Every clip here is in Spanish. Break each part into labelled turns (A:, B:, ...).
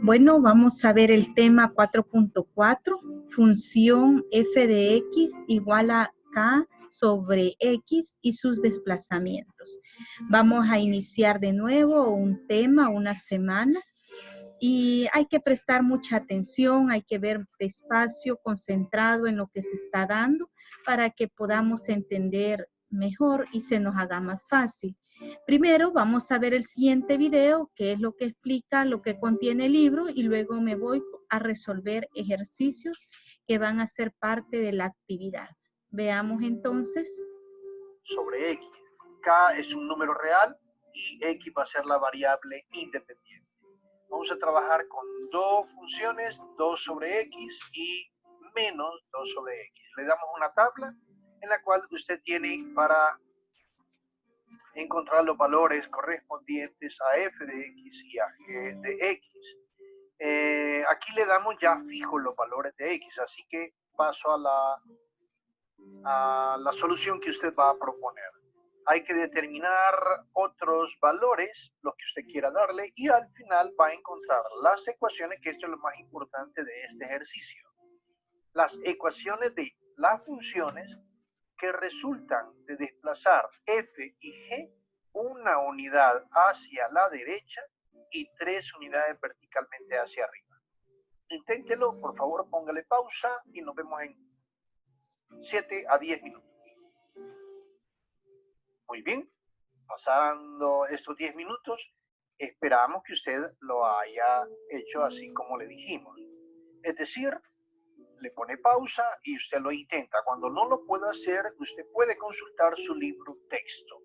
A: Bueno, vamos a ver el tema 4.4, función f de x igual a k sobre x y sus desplazamientos. Vamos a iniciar de nuevo un tema, una semana, y hay que prestar mucha atención, hay que ver despacio, concentrado en lo que se está dando para que podamos entender mejor y se nos haga más fácil. Primero vamos a ver el siguiente video, que es lo que explica lo que contiene el libro, y luego me voy a resolver ejercicios que van a ser parte de la actividad. Veamos entonces.
B: Sobre x. K es un número real y x va a ser la variable independiente. Vamos a trabajar con dos funciones, 2 sobre x y menos 2 sobre x. Le damos una tabla en la cual usted tiene para encontrar los valores correspondientes a f de x y a g de x. Aquí le damos ya fijos los valores de x, así que paso a la solución que usted va a proponer. Hay que determinar otros valores, los que usted quiera darle, y al final va a encontrar las ecuaciones, que esto es lo más importante de este ejercicio. Las ecuaciones de las funciones que resultan de desplazar f y g una unidad hacia la derecha y 3 unidades verticalmente hacia arriba. Inténtelo, por favor, póngale pausa y nos vemos en 7 a 10 minutos. Muy bien, pasando estos 10 minutos, esperamos que usted lo haya hecho así como le dijimos. Es decir, le pone pausa y usted lo intenta. Cuando no lo pueda hacer, usted puede consultar su libro texto.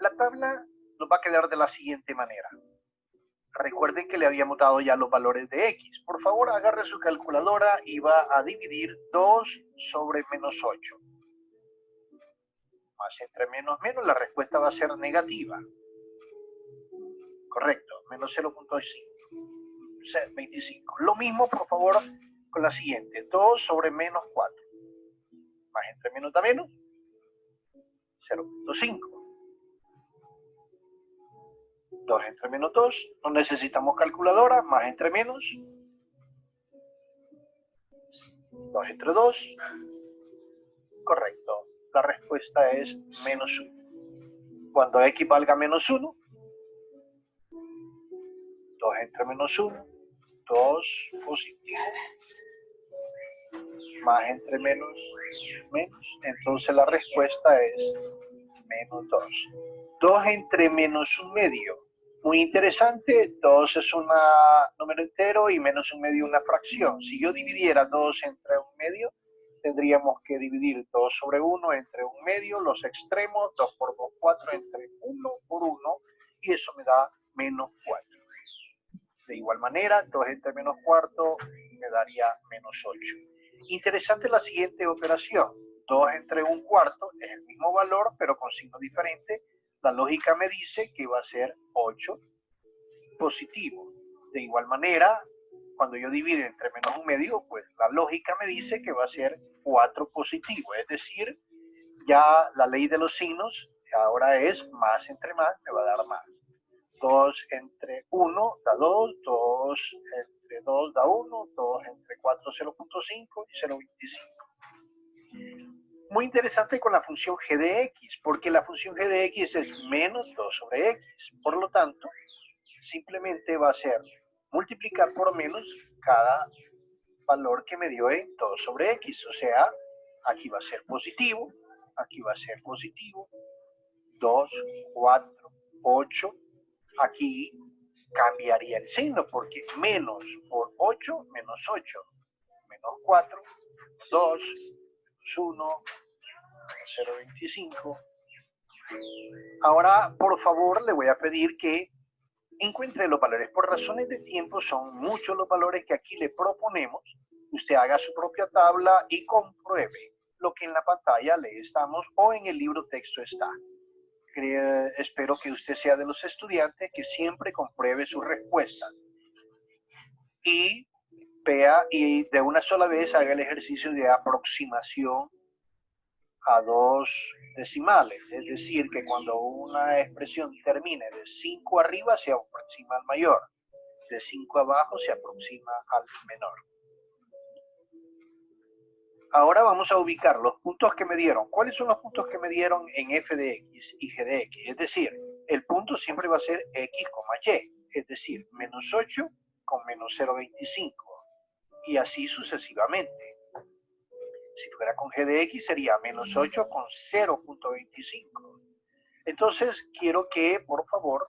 B: La tabla nos va a quedar de la siguiente manera. Recuerden que le habíamos dado ya los valores de x. Por favor, agarre su calculadora y va a dividir 2 sobre menos 8. Más entre menos menos, la respuesta va a ser negativa. Correcto, menos 0.25. Lo mismo, por favor, con la siguiente. 2 sobre menos 4. Más entre menos da menos. 0.5. 2 entre menos 2. No necesitamos calculadora. Más entre menos. 2 entre 2. Correcto. La respuesta es menos 1. Cuando x valga menos 1, 2 entre menos 1, 2 positivo, más entre menos, menos, entonces la respuesta es menos 2. 2 entre menos 1 medio, muy interesante, 2 es un número entero y menos 1 medio una fracción. Si yo dividiera 2 entre 1 medio, tendríamos que dividir 2 sobre 1 entre 1 medio, los extremos, 2 por 2, 4 entre 1 por 1, y eso me da menos 4. De igual manera, 2 entre menos cuarto me daría menos 8. Interesante la siguiente operación. 2 entre 1 cuarto es el mismo valor, pero con signo diferente. La lógica me dice que va a ser 8 positivo. De igual manera, cuando yo divido entre menos 1 medio, pues la lógica me dice que va a ser 4 positivo. Es decir, ya la ley de los signos ahora es más entre más, me va a dar más. 2 entre 1 da 2, 2 entre 2 da 1, 2 entre 4 0.5 y 0.25. Muy interesante con la función g de x, porque la función g de x es menos 2 sobre x. Por lo tanto, simplemente va a ser multiplicar por menos cada valor que me dio en 2 sobre x. O sea, aquí va a ser positivo, aquí va a ser positivo, 2, 4, 8. Aquí cambiaría el signo porque menos por 8, menos 8, menos 4, 2, menos 1, 0.25. Ahora, por favor, le voy a pedir que encuentre los valores. Por razones de tiempo, son muchos los valores que aquí le proponemos. Usted haga su propia tabla y compruebe lo que en la pantalla le estamos o en el libro texto está. Espero que usted sea de los estudiantes que siempre compruebe sus respuestas y vea y de una sola vez haga el ejercicio de aproximación a 2 decimales, es decir, que cuando una expresión termine de 5 arriba se aproxima al mayor, De 5 abajo se aproxima al menor. Ahora vamos a ubicar los puntos que me dieron. ¿Cuáles son los puntos que me dieron en f de x y g de x? Es decir, el punto siempre va a ser x, y. Es decir, menos 8 con menos 0,25. Y así sucesivamente. Si fuera con g de x sería menos 8 con 0,25. Entonces, quiero que, por favor,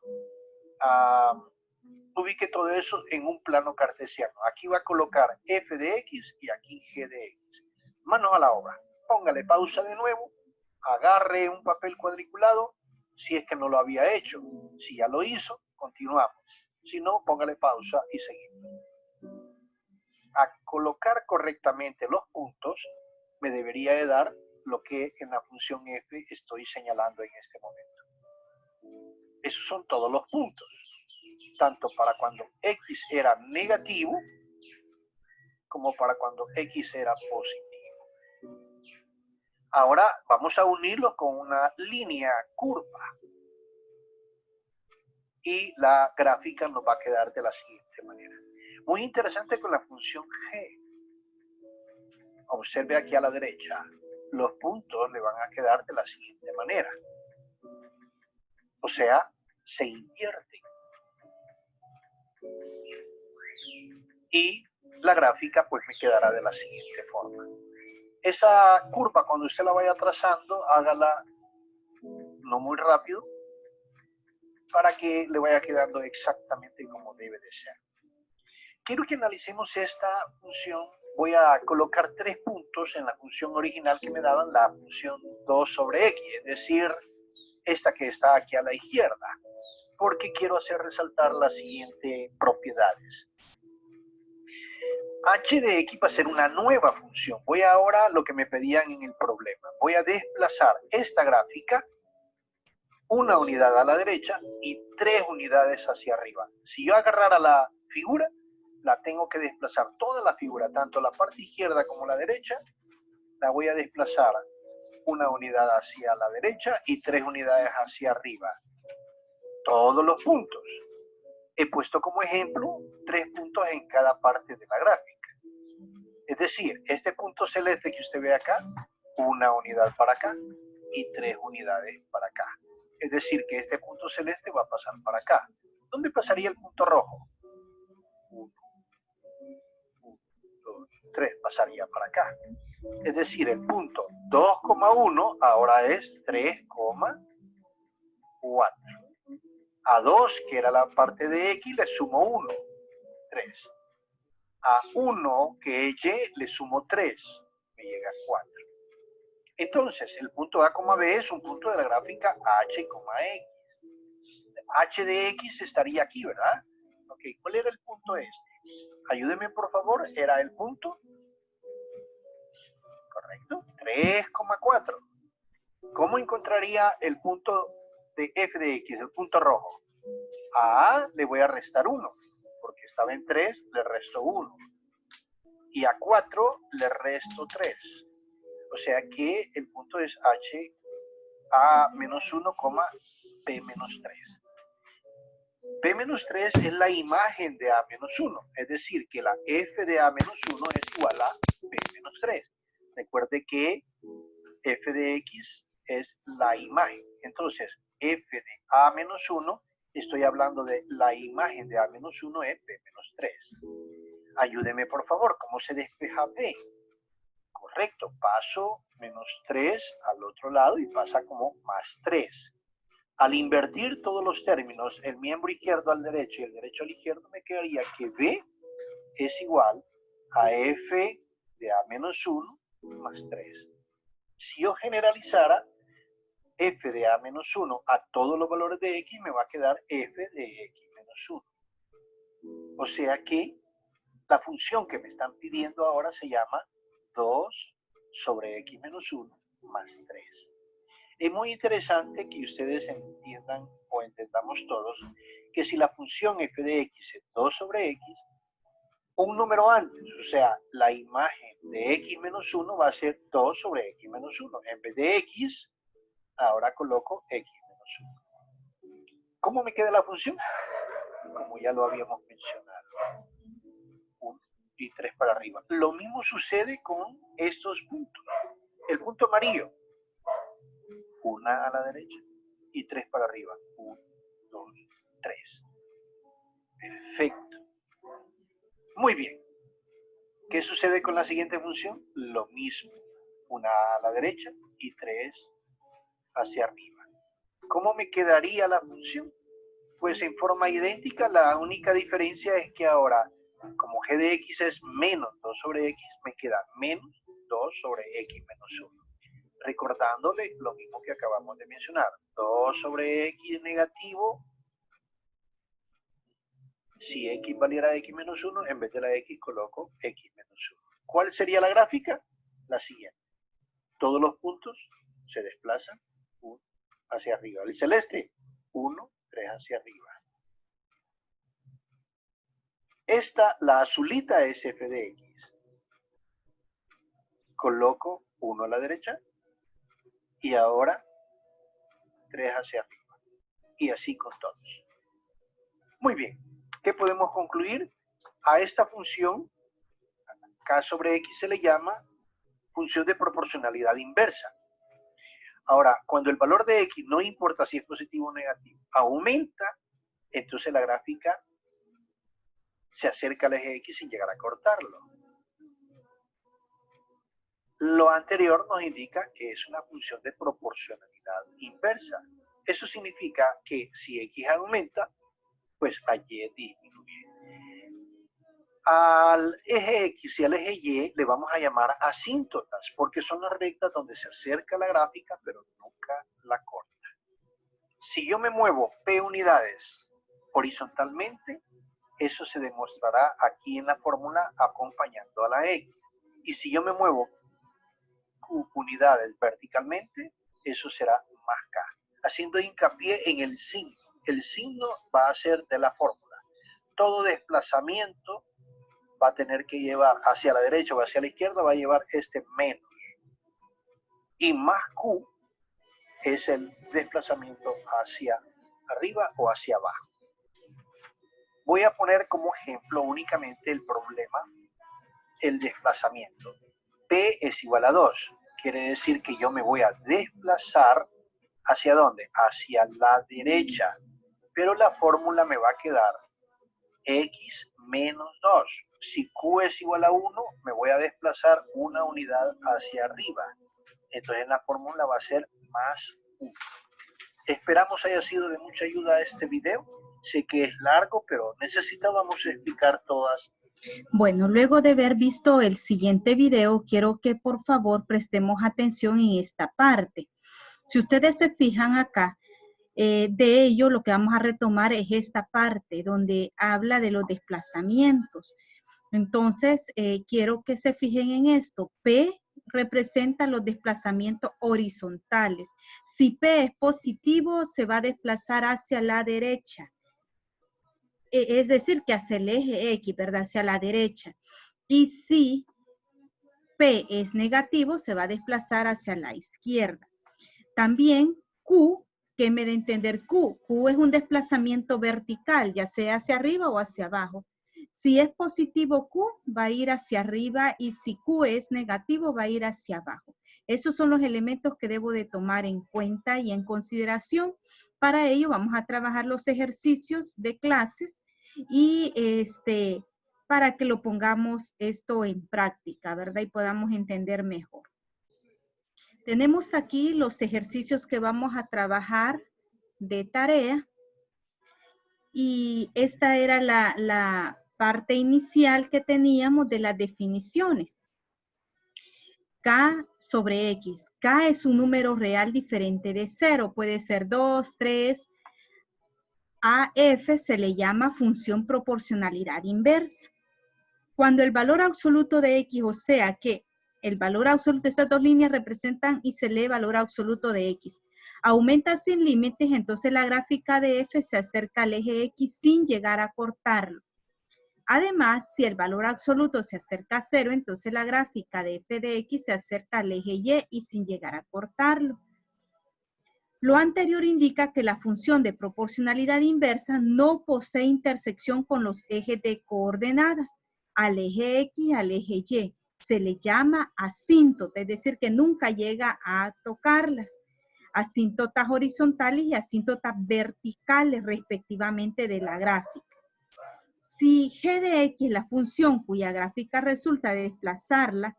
B: ubique todo eso en un plano cartesiano. Aquí va a colocar f de x y aquí g de x. Manos a la obra. Póngale pausa de nuevo. Agarre un papel cuadriculado si es que no lo había hecho. Si ya lo hizo, continuamos. Si no, póngale pausa y seguimos. A colocar correctamente los puntos, me debería de dar lo que en la función f estoy señalando en este momento. Esos son todos los puntos, tanto para cuando x era negativo como para cuando x era positivo. Ahora vamos a unirlo con una línea curva y la gráfica nos va a quedar de la siguiente manera. Muy interesante con la función g. Observe aquí a la derecha, los puntos le van a quedar de la siguiente manera. O sea, se invierten. Y la gráfica pues me quedará de la siguiente forma. Esa curva, cuando usted la vaya trazando, hágala no muy rápido para que le vaya quedando exactamente como debe de ser. Quiero que analicemos esta función. Voy a colocar 3 puntos en la función original que me daban la función 2 sobre x, es decir, esta que está aquí a la izquierda, porque quiero hacer resaltar las siguientes propiedades. H de x va a ser una nueva función. Voy ahora a lo que me pedían en el problema. Voy a desplazar esta gráfica una unidad a la derecha y 3 unidades hacia arriba. Si yo agarrara la figura, la tengo que desplazar toda la figura, tanto la parte izquierda como la derecha, la voy a desplazar una unidad hacia la derecha y 3 unidades hacia arriba. Todos los puntos. He puesto como ejemplo 3 puntos en cada parte de la gráfica. Es decir, este punto celeste que usted ve acá, una unidad para acá y 3 unidades para acá. Es decir, que este punto celeste va a pasar para acá. ¿Dónde pasaría el punto rojo? 1, 2, 3, pasaría para acá. Es decir, el punto 2,1 ahora es 3,4. A 2, que era la parte de x, le sumo 1, 3. A 1, que es y, le sumo 3, me llega 4. Entonces, el punto A, B es un punto de la gráfica H, X. H de X estaría aquí, ¿verdad? Ok, ¿cuál era el punto este? Ayúdeme, por favor, era el punto, correcto, 3,4. ¿Cómo encontraría el punto de f de x, el punto rojo? A A le voy a restar 1, porque estaba en 3, le resto 1. Y a 4 le resto 3. O sea que el punto es h a menos 1, p menos 3. P menos 3 es la imagen de a menos 1. Es decir, que la f de a menos 1 es igual a p menos 3. Recuerde que f de x es la imagen. Entonces, f de a menos 1, estoy hablando de la imagen de a menos 1 es p menos 3. Ayúdeme, por favor, ¿cómo se despeja p? Correcto, paso menos 3 al otro lado y pasa como más 3. Al invertir todos los términos, el miembro izquierdo al derecho y el derecho al izquierdo, me quedaría que b es igual a f de a menos 1 más 3. Si yo generalizara f de a menos 1 a todos los valores de x, me va a quedar f de x menos 1. O sea que la función que me están pidiendo ahora se llama 2 sobre x menos 1 más 3. Es muy interesante que ustedes entiendan o entendamos todos que si la función f de x es 2 sobre x, un número antes, o sea, la imagen de x menos 1 va a ser 2 sobre x menos 1. En vez de x, ahora coloco x menos 1. ¿Cómo me queda la función? Como ya lo habíamos mencionado. 3 para arriba. Lo mismo sucede con estos puntos. El punto amarillo, 1 a la derecha y 3 para arriba. 1, 2, 3. Perfecto. Muy bien. ¿Qué sucede con la siguiente función? Lo mismo. 1 a la derecha y 3 hacia arriba. ¿Cómo me quedaría la función? Pues en forma idéntica, la única diferencia es que ahora, como g de x es menos 2 sobre x, me queda menos 2 sobre x menos 1. Recordándole lo mismo que acabamos de mencionar. 2 sobre x negativo. Si x valiera x menos 1, en vez de la x coloco x menos 1. ¿Cuál sería la gráfica? La siguiente. Todos los puntos se desplazan hacia arriba. El celeste, 1, 3 hacia arriba. Esta, la azulita, es f de x. Coloco 1 a la derecha y ahora 3 hacia arriba. Y así con todos. Muy bien. ¿Qué podemos concluir? A esta función, k sobre x, se le llama función de proporcionalidad inversa. Ahora, cuando el valor de x, no importa si es positivo o negativo, aumenta, entonces la gráfica se acerca al eje x sin llegar a cortarlo. Lo anterior nos indica que es una función de proporcionalidad inversa. Eso significa que si x aumenta, pues la y disminuye. Al eje x y al eje y le vamos a llamar asíntotas, porque son las rectas donde se acerca la gráfica, pero nunca la corta. Si yo me muevo p unidades horizontalmente, eso se demostrará aquí en la fórmula acompañando a la x. Y si yo me muevo q unidades verticalmente, eso será más k. Haciendo hincapié en el signo. El signo va a ser de la fórmula. Todo desplazamiento va a tener que llevar hacia la derecha o hacia la izquierda, va a llevar este menos. Y más q es el desplazamiento hacia arriba o hacia abajo. Voy a poner como ejemplo únicamente el problema, el desplazamiento. P es igual a 2. Quiere decir que yo me voy a desplazar ¿hacia dónde? Hacia la derecha. Pero la fórmula me va a quedar x menos 2. Si q es igual a 1, me voy a desplazar una unidad hacia arriba. Entonces en la fórmula va a ser más 1. Esperamos haya sido de mucha ayuda este video. Sé que es largo, pero necesitábamos explicar todas.
A: Bueno, luego de haber visto el siguiente video, quiero que por favor prestemos atención en esta parte. Si ustedes se fijan acá, de ello lo que vamos a retomar es esta parte donde habla de los desplazamientos. Entonces, quiero que se fijen en esto. P representa los desplazamientos horizontales. Si P es positivo, se va a desplazar hacia la derecha. Es decir, que hacia el eje X, ¿verdad? Hacia la derecha. Y si P es negativo, se va a desplazar hacia la izquierda. También Q, ¿qué me da a entender Q? Q es un desplazamiento vertical, ya sea hacia arriba o hacia abajo. Si es positivo Q, va a ir hacia arriba y si Q es negativo, va a ir hacia abajo. Esos son los elementos que debo de tomar en cuenta y en consideración. Para ello vamos a trabajar los ejercicios de clases y para que lo pongamos esto en práctica, ¿verdad? Y podamos entender mejor. Tenemos aquí los ejercicios que vamos a trabajar de tarea. Y esta era la parte inicial que teníamos de las definiciones. K sobre X. K es un número real diferente de 0. Puede ser 2, 3. A F se le llama función proporcionalidad inversa. Cuando el valor absoluto de X, o sea que el valor absoluto, estas dos líneas representan y se lee el valor absoluto de X. Aumenta sin límites, entonces la gráfica de F se acerca al eje X sin llegar a cortarlo. Además, si el valor absoluto se acerca a 0, entonces la gráfica de f de x se acerca al eje y sin llegar a cortarlo. Lo anterior indica que la función de proporcionalidad inversa no posee intersección con los ejes de coordenadas. al eje X, al eje Y. Se le llama asíntota, es decir, que nunca llega a tocarlas. Asíntotas horizontales y asíntotas verticales, respectivamente, de la gráfica. Si g de x, la función cuya gráfica resulta de desplazarla,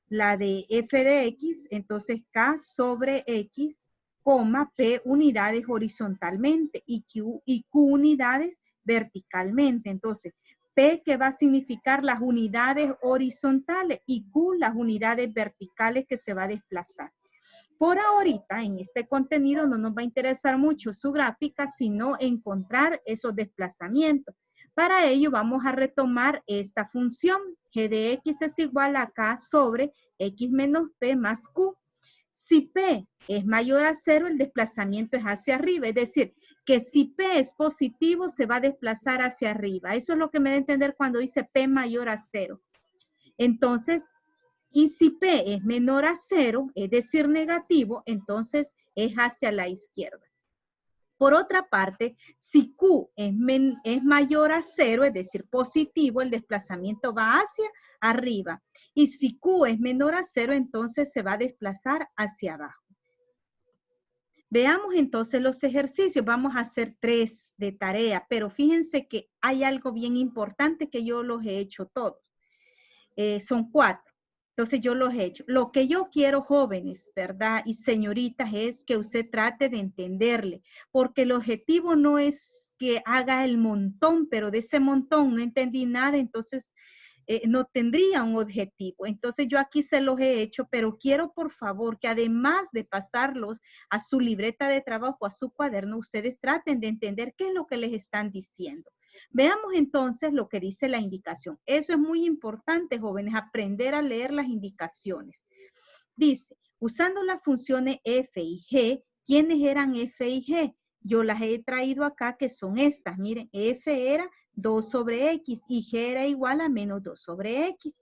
A: la de f de x, entonces k sobre x, p unidades horizontalmente y q unidades verticalmente. Entonces, p que va a significar las unidades horizontales y q las unidades verticales que se va a desplazar. Por ahorita, en este contenido no nos va a interesar mucho su gráfica, sino encontrar esos desplazamientos. Para ello vamos a retomar esta función. G de x es igual a k sobre x menos p más q. Si p es mayor a 0, el desplazamiento es hacia arriba. Es decir, que si p es positivo, se va a desplazar hacia arriba. Eso es lo que me da a entender cuando dice p mayor a 0. Entonces, y si p es menor a 0, es decir, negativo, entonces es hacia la izquierda. Por otra parte, si Q es mayor a 0, es decir, positivo, el desplazamiento va hacia arriba. Y si Q es menor a 0, entonces se va a desplazar hacia abajo. Veamos entonces los ejercicios. Vamos a hacer 3 de tarea, pero fíjense que hay algo bien importante que yo los he hecho todos. Son 4. Entonces yo los he hecho. Lo que yo quiero, jóvenes, ¿verdad? Y señoritas, es que usted trate de entenderle, porque el objetivo no es que haga el montón, pero de ese montón no entendí nada, entonces no tendría un objetivo. Entonces yo aquí se los he hecho, pero quiero por favor que además de pasarlos a su libreta de trabajo, a su cuaderno, ustedes traten de entender qué es lo que les están diciendo. Veamos entonces lo que dice la indicación. Eso es muy importante, jóvenes, aprender a leer las indicaciones. Dice, usando las funciones f y g, ¿quiénes eran f y g? Yo las he traído acá, que son estas. Miren, f era 2 sobre x y g era igual a menos 2 sobre x.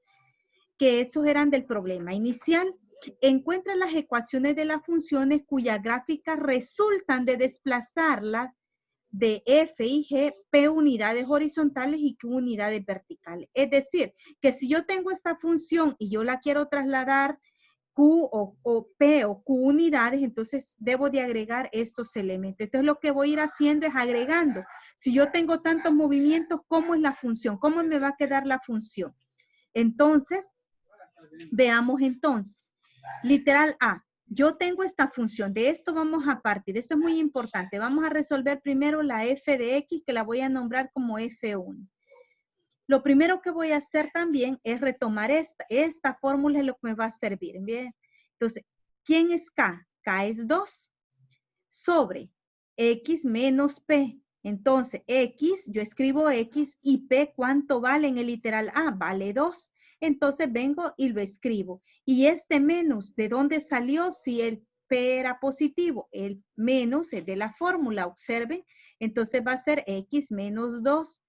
A: Que esos eran del problema inicial. Encuentra las ecuaciones de las funciones cuyas gráficas resultan de desplazarlas de f y g, p unidades horizontales y q unidades verticales. Es decir, que si yo tengo esta función y yo la quiero trasladar q o p o q unidades, entonces debo de agregar estos elementos. Entonces lo que voy a ir haciendo es agregando. Si yo tengo tantos movimientos, ¿cómo es la función? ¿Cómo me va a quedar la función? Entonces, veamos entonces. Literal A. Yo tengo esta función, de esto vamos a partir, esto es muy importante. Vamos a resolver primero la f de x, que la voy a nombrar como f1. Lo primero que voy a hacer también es retomar esta fórmula es lo que me va a servir. Bien. Entonces, ¿quién es k? K es 2 sobre x menos p. Entonces, x, yo escribo x y p, ¿cuánto vale en el literal A? Vale 2. Entonces vengo y lo escribo. Y este menos, ¿de dónde salió? Si el P era positivo, el menos es de la fórmula, observen. Entonces va a ser X menos 2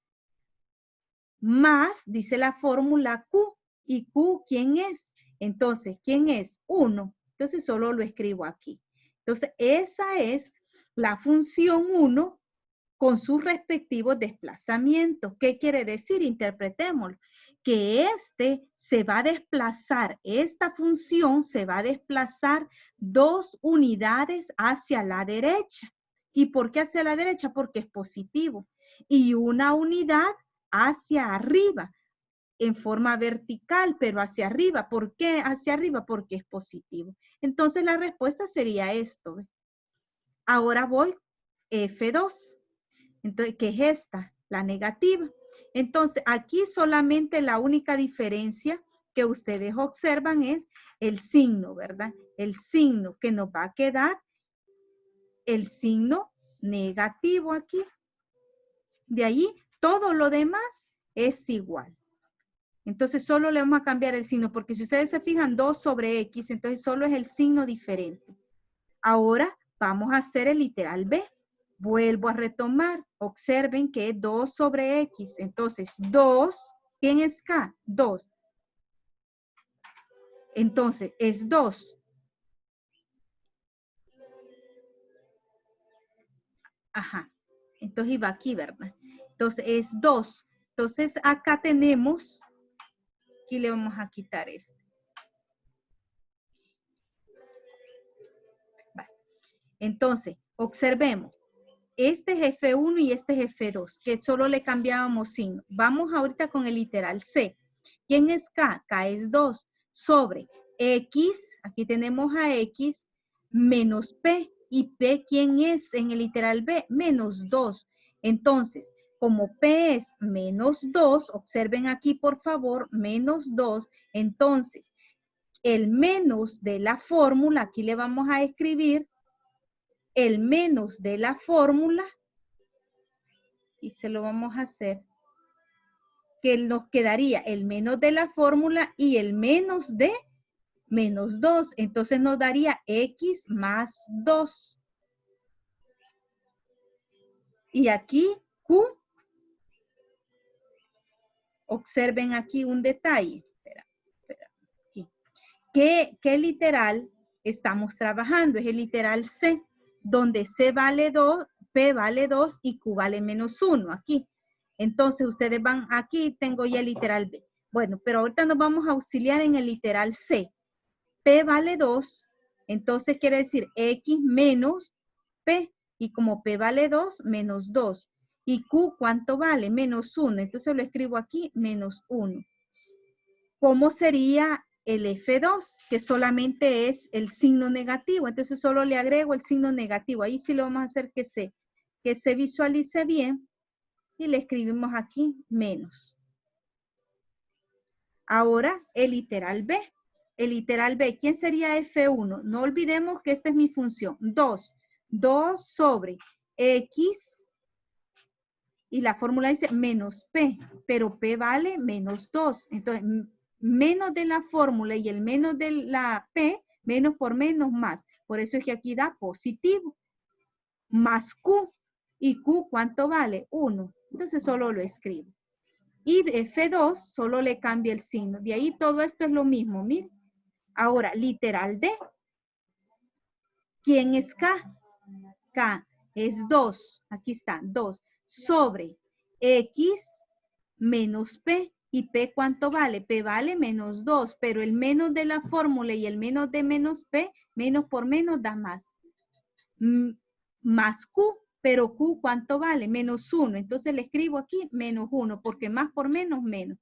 A: más, dice la fórmula Q. ¿Y Q quién es? Entonces, ¿quién es? 1. Entonces solo lo escribo aquí. Entonces, esa es la función 1 con sus respectivos desplazamientos. ¿Qué quiere decir? Interpretémoslo. Que se va a desplazar, esta función se va a desplazar 2 unidades hacia la derecha. ¿Y por qué hacia la derecha? Porque es positivo. Y una unidad hacia arriba, en forma vertical, pero hacia arriba. ¿Por qué hacia arriba? Porque es positivo. Entonces la respuesta sería esto. Ahora voy F2. Entonces, ¿qué es esta? La negativa. Entonces, aquí solamente la única diferencia que ustedes observan es el signo, ¿verdad? El signo que nos va a quedar, el signo negativo aquí. De ahí, todo lo demás es igual. Entonces, solo le vamos a cambiar el signo, porque si ustedes se fijan, 2 sobre X, entonces solo es el signo diferente. Ahora, vamos a hacer el literal B. Vuelvo a retomar. Observen que es 2 sobre X. Entonces, 2, ¿quién es K? 2. Entonces, es 2. Ajá. Entonces, iba aquí, ¿verdad? Entonces, es 2. Entonces, acá tenemos Aquí le vamos a quitar este. Vale. Entonces, observemos. Este es F1 y este es F2, que solo le cambiábamos signo. Vamos ahorita con el literal C. ¿Quién es K? K es 2 sobre X, aquí tenemos a X, menos P. ¿Y P quién es en el literal B? Menos 2. Entonces, como P es menos 2, observen aquí por favor, menos 2, entonces el menos de la fórmula, aquí le vamos a escribir el menos de la fórmula, y se lo vamos a hacer, que nos quedaría el menos de la fórmula y el menos de menos 2. Entonces nos daría X más 2. Y aquí Q. Observen aquí un detalle. Espera, aquí. ¿Qué literal estamos trabajando? Es el literal C, donde C vale 2, P vale 2 y Q vale menos 1 aquí. Entonces ustedes van, aquí tengo ya el literal B. Bueno, pero ahorita nos vamos a auxiliar en el literal C. P vale 2, entonces quiere decir X menos P. Y como P vale 2, menos 2. Y Q, ¿cuánto vale? Menos 1. Entonces lo escribo aquí, menos 1. ¿Cómo sería el F2? Que solamente es el signo negativo. Entonces solo le agrego el signo negativo. Ahí sí lo vamos a hacer que se visualice bien. Y le escribimos aquí, menos. Ahora, el literal B. El literal B, ¿quién sería F1? No olvidemos que esta es mi función. 2. 2 sobre X. Y la fórmula dice menos P. Pero P vale menos 2. Entonces, menos de la fórmula y el menos de la P, menos por menos más. Por eso es que aquí da positivo. Más Q. ¿Y Q cuánto vale? 1. Entonces solo lo escribo. Y F2 solo le cambia el signo. De ahí todo esto es lo mismo, miren. Ahora, literal D. ¿Quién es K? K es 2. Aquí está, 2. Sobre X menos P. ¿Y P cuánto vale? P vale menos 2. Pero el menos de la fórmula y el menos de menos P, menos por menos da más. Más Q. Pero Q ¿cuánto vale? Menos 1. Entonces le escribo aquí menos 1. Porque más por menos, menos.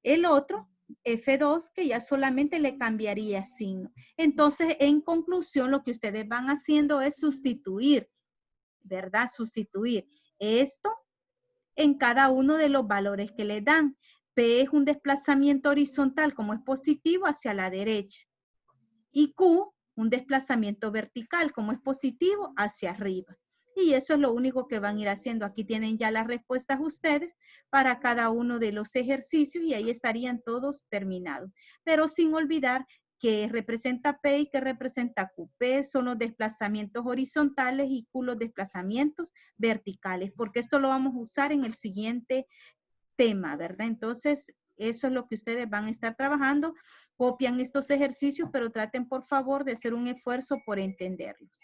A: El otro, F2, que ya solamente le cambiaría signo. Entonces, en conclusión, lo que ustedes van haciendo es sustituir, ¿verdad? Sustituir esto en cada uno de los valores que le dan. P es un desplazamiento horizontal, como es positivo, hacia la derecha. Y Q, un desplazamiento vertical, como es positivo, hacia arriba. Y eso es lo único que van a ir haciendo. Aquí tienen ya las respuestas ustedes para cada uno de los ejercicios y ahí estarían todos terminados. Pero sin olvidar que representa P y que representa Q. P son los desplazamientos horizontales y Q los desplazamientos verticales, porque esto lo vamos a usar en el siguiente tema, ¿verdad? Entonces, eso es lo que ustedes van a estar trabajando. Copian estos ejercicios, pero traten por favor de hacer un esfuerzo por entenderlos.